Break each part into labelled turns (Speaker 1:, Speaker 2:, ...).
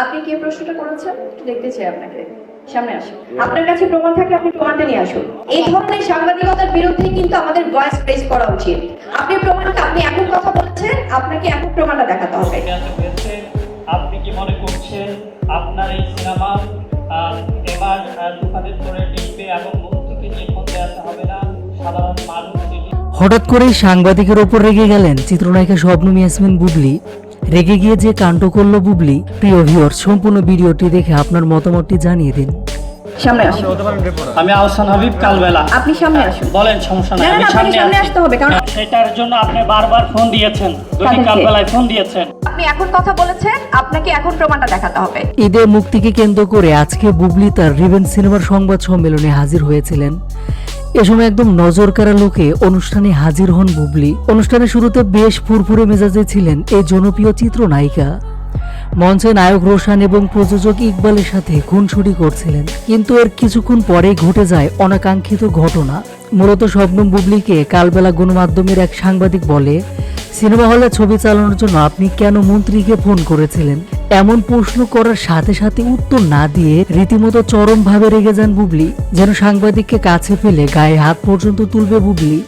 Speaker 1: আপনি কি প্রশ্নটা করেছেন একটু দেখতে চাই আপনাকে। সামনে আসুন, আপনার কাছে প্রমাণ থাকলে আপনি প্রমাণটা নিয়ে আসুন। এই ধরনের সাংবাদিকতার বিরুদ্ধে কিন্তু আমাদের ভয়েস রেজ করা উচিত। আপনি প্রমাণটা, আপনি এখন কথা বলছেন, আপনাকে এখন প্রমাণটা দেখাতে হবে।
Speaker 2: আপনি কি মনে করছেন আপনার এই সিনেমা এবার দোকানের করে টিকবে এবং মুক্তিকে নিয়ে করতে আসা হবে না? সাধারণ মানুষ
Speaker 3: হঠাৎ করেই সাংবাদিকের ওপর রেগে গেলেন চিত্রনায়িকা শবনম ইয়াসমিন বুবলি। রেগে গিয়ে যে কাণ্ড করলো বুবলি, প্রিয় ভিউয়ার্স, সম্পূর্ণ ভিডিওটি দেখে আপনার মতামতটি জানিয়ে দিন।
Speaker 1: সামনে আসুন।
Speaker 2: আমি আহসান হাবিব কালবেলা।
Speaker 1: আপনি সামনে আসুন।
Speaker 2: বলেন, সমস্যা নাই,
Speaker 1: না,
Speaker 2: আমি
Speaker 1: না,
Speaker 2: সামনে
Speaker 1: সামনে আসতে হবে, কারণ
Speaker 2: সেটার জন্য আপনি বারবার ফোন দিয়েছেন, দুটি
Speaker 1: তাদেরকে।
Speaker 2: কালবেলায় ফোন দিয়েছেন।
Speaker 1: আপনি এখন কথা বলেছেন, আপনাকে এখন প্রমাণটা দেখাতে হবে।
Speaker 3: ঈদে মুক্তিকে কেন্দ্র করে আজকে বুবলি তার রিভেঞ্জ সিনেমার সংবাদ সম্মেলনে হাজির হয়েছিলেন। এ সময় একদম নজর কাড়া লোকে অনুষ্ঠানে হাজির হন বুবলি। অনুষ্ঠানের শুরুতে বেশ ফুরফুরে মেজাজে ছিলেন এই জনপ্রিয় চিত্রনায়িকা। মঞ্চে নায়ক রোশান এবং প্রযোজক ইকবালের সাথে খুনসুটি করছিলেন, কিন্তু এর কিছুক্ষণ পরেই ঘটে যায় অনাকাঙ্ক্ষিত ঘটনা। মূলত শবনম বুবলিকে কালবেলা গণমাধ্যমের এক সাংবাদিক বলে, সিনেমা হলে ছবি চালানোর জন্য আপনি কেন মন্ত্রীকে ফোন করেছিলেন? এমন প্রশ্ন করার সাথে সাথে উত্তর না দিয়ে রীতিমতো চরমভাবে রেগে যান বুবলি, যেন সাংবাদিককে কাছে ফেলে গায়ে হাত পর্যন্ত তুলবে বুবলি।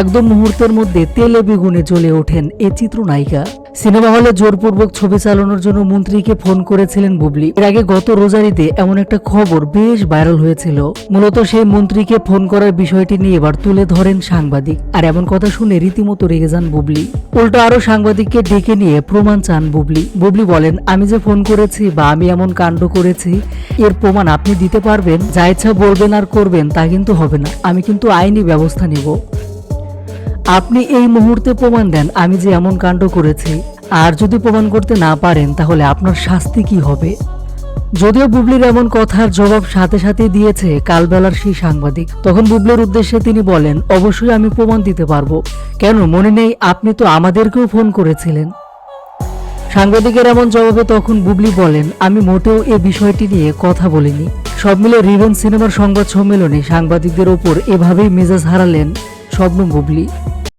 Speaker 3: একদম মুহূর্তের মধ্যে তেলে বেগুনে জ্বলে ওঠেন এ চিত্রনায়িকা। সিনেমা হলে জোরপূর্বক ছবি চালানোর জন্য মন্ত্রীকে ফোন করেছিলেন বুবলি। এর আগে গত রোজারিতে এমন একটা খবর বেশ ভাইরাল হয়েছিল। মূলত সেই মন্ত্রীকে ফোন করার বিষয়টি নিয়ে এবার তুলে ধরেন সাংবাদিক, আর এমন কথা শুনে রীতিমতো রেগে যান বুবলি। উল্টো আরো সাংবাদিককে ডেকে নিয়ে প্রমাণ চান বুবলি। বুবলি বলেন, আমি যে ফোন করেছি বা আমি এমন কাণ্ড করেছি এর প্রমাণ আপনি দিতে পারবেন? যা ইচ্ছা বলবেন আর করবেন তা কিন্তু হবে না, আমি কিন্তু আইনি ব্যবস্থা নেব। আপনি এই মুহূর্তে প্রমাণ দেন আমি যে এমন কাণ্ড করেছি, আর যদি প্রমাণ করতে না পারেন তাহলে আপনার শাস্তি কি হবে? যদিও বুবলির এমন কথার জবাব সাথে সাথে দিয়েছে কালবেলার সেই সাংবাদিক। তখন বুবলির উদ্দেশ্যে তিনি বলেন, অবশ্যই আমি প্রমাণ দিতে পারবো। কেন মনে নেই? আপনি তো আমাদেরকেও ফোন করেছিলেন। সাংবাদিকের এমন জবাবে তখন বুবলি বলেন, আমি মোটেও এ বিষয়টি নিয়ে কথা বলিনি। সব মিলে রিভেঞ্জ সিনেমার সংবাদ সম্মেলনে সাংবাদিকদের ওপর এভাবেই মেজাজ হারালেন শবনম বুবলি।